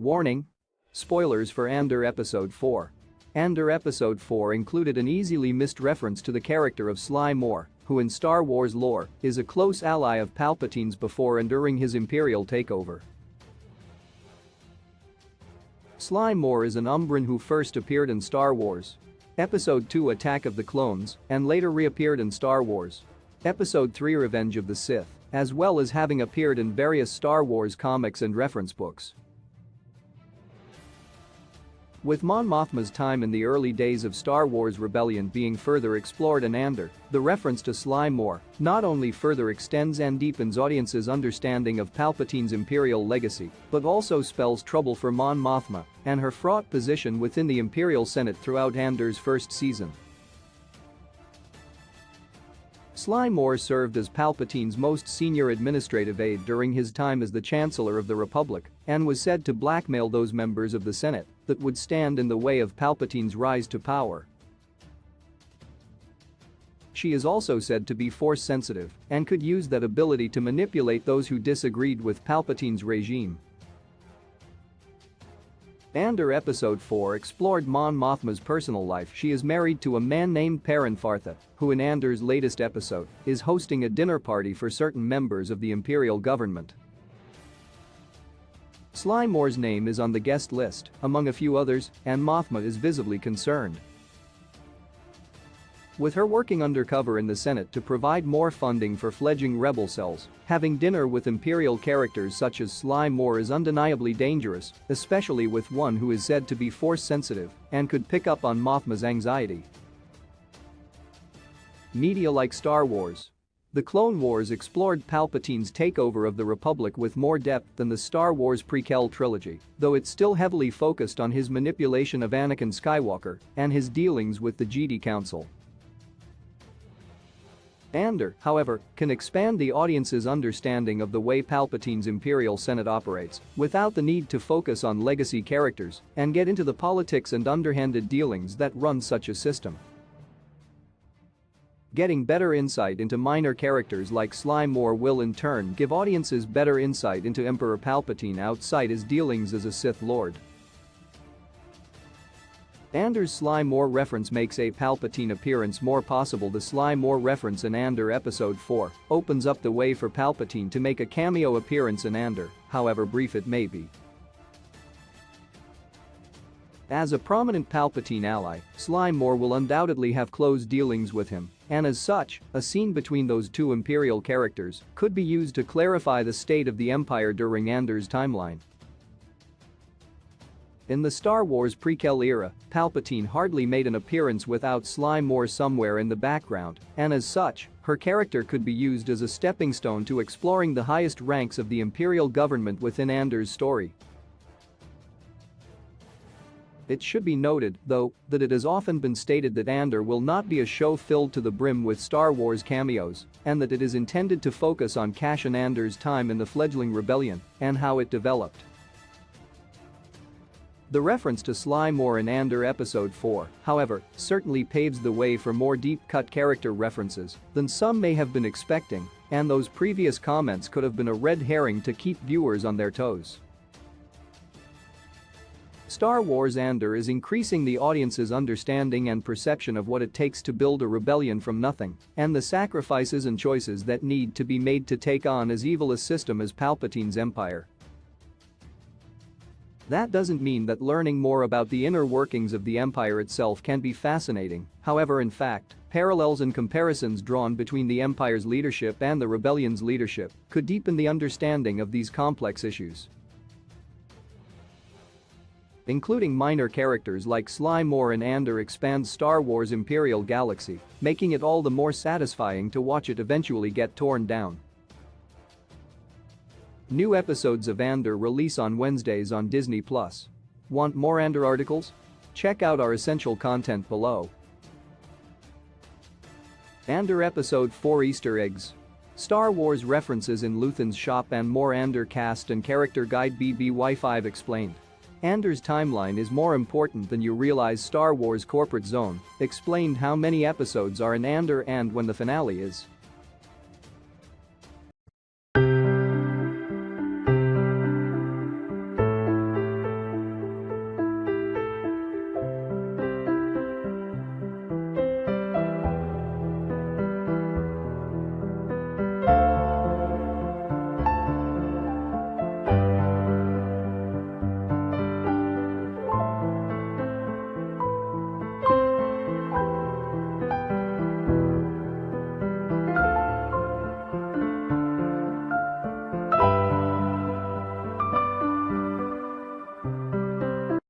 Warning: spoilers for Andor Episode 4. Andor Episode 4 included an easily missed reference to the character of Sly Moore, who in Star Wars lore is a close ally of Palpatine's before and during his Imperial takeover. Sly Moore is an Umbran who first appeared in Star Wars Episode 2 Attack of the Clones and later reappeared in Star Wars Episode 3 Revenge of the Sith, as well as having appeared in various Star Wars comics and reference books. With Mon Mothma's time in the early days of Star Wars Rebellion being further explored in Andor, the reference to Sly Moore not only further extends and deepens audiences' understanding of Palpatine's Imperial legacy, but also spells trouble for Mon Mothma and her fraught position within the Imperial Senate throughout Andor's first season. Sly Moore served as Palpatine's most senior administrative aide during his time as the Chancellor of the Republic and was said to blackmail those members of the Senate that would stand in the way of Palpatine's rise to power. She is also said to be Force-sensitive and could use that ability to manipulate those who disagreed with Palpatine's regime. Andor Episode 4 explored Mon Mothma's personal life. She is married to a man named Perrin Fartha, who in Andor's latest episode is hosting a dinner party for certain members of the Imperial government. Sly Moore's name is on the guest list, among a few others, and Mothma is visibly concerned. With her working undercover in the Senate to provide more funding for fledgling rebel cells, having dinner with Imperial characters such as Sly Moore is undeniably dangerous, especially with one who is said to be Force-sensitive and could pick up on Mothma's anxiety. Media like Star Wars. The Clone Wars explored Palpatine's takeover of the Republic with more depth than the Star Wars Prequel trilogy, though it still heavily focused on his manipulation of Anakin Skywalker and his dealings with the Jedi Council. Andor, however, can expand the audience's understanding of the way Palpatine's Imperial Senate operates without the need to focus on legacy characters and get into the politics and underhanded dealings that run such a system. Getting better insight into minor characters like Sly Moore will in turn give audiences better insight into Emperor Palpatine outside his dealings as a Sith Lord. Andor's Sly Moore reference makes a Palpatine appearance more possible. The Sly Moore reference in Andor Episode 4 opens up the way for Palpatine to make a cameo appearance in Andor, however brief it may be. As a prominent Palpatine ally, Sly Moore will undoubtedly have close dealings with him, and as such, a scene between those two Imperial characters could be used to clarify the state of the Empire during Andor's timeline. In the Star Wars Prequel era, Palpatine hardly made an appearance without Sly Moore somewhere in the background, and as such, her character could be used as a stepping stone to exploring the highest ranks of the Imperial government within Andor's story. It should be noted, though, that it has often been stated that Andor will not be a show filled to the brim with Star Wars cameos, and that it is intended to focus on Cassian Andor's time in the fledgling rebellion and how it developed. The reference to Sly Moore in Andor Episode 4, however, certainly paves the way for more deep-cut character references than some may have been expecting, and those previous comments could have been a red herring to keep viewers on their toes. Star Wars Andor is increasing the audience's understanding and perception of what it takes to build a rebellion from nothing, and the sacrifices and choices that need to be made to take on as evil a system as Palpatine's empire. That doesn't mean that learning more about the inner workings of the Empire itself can be fascinating, however in fact, parallels and comparisons drawn between the Empire's leadership and the Rebellion's leadership could deepen the understanding of these complex issues. Including minor characters like Sly Moore in Andor expands Star Wars' Imperial galaxy, making it all the more satisfying to watch it eventually get torn down. New episodes of Andor release on Wednesdays on Disney+. Want more Andor articles? Check out our essential content below. Andor Episode 4 Easter Eggs. Star Wars references in Luthen's shop and more. Andor cast and character guide BBY5 explained. Andor's timeline is more important than you realize. Star Wars Corporate Zone explained how many episodes are in Andor and when the finale is.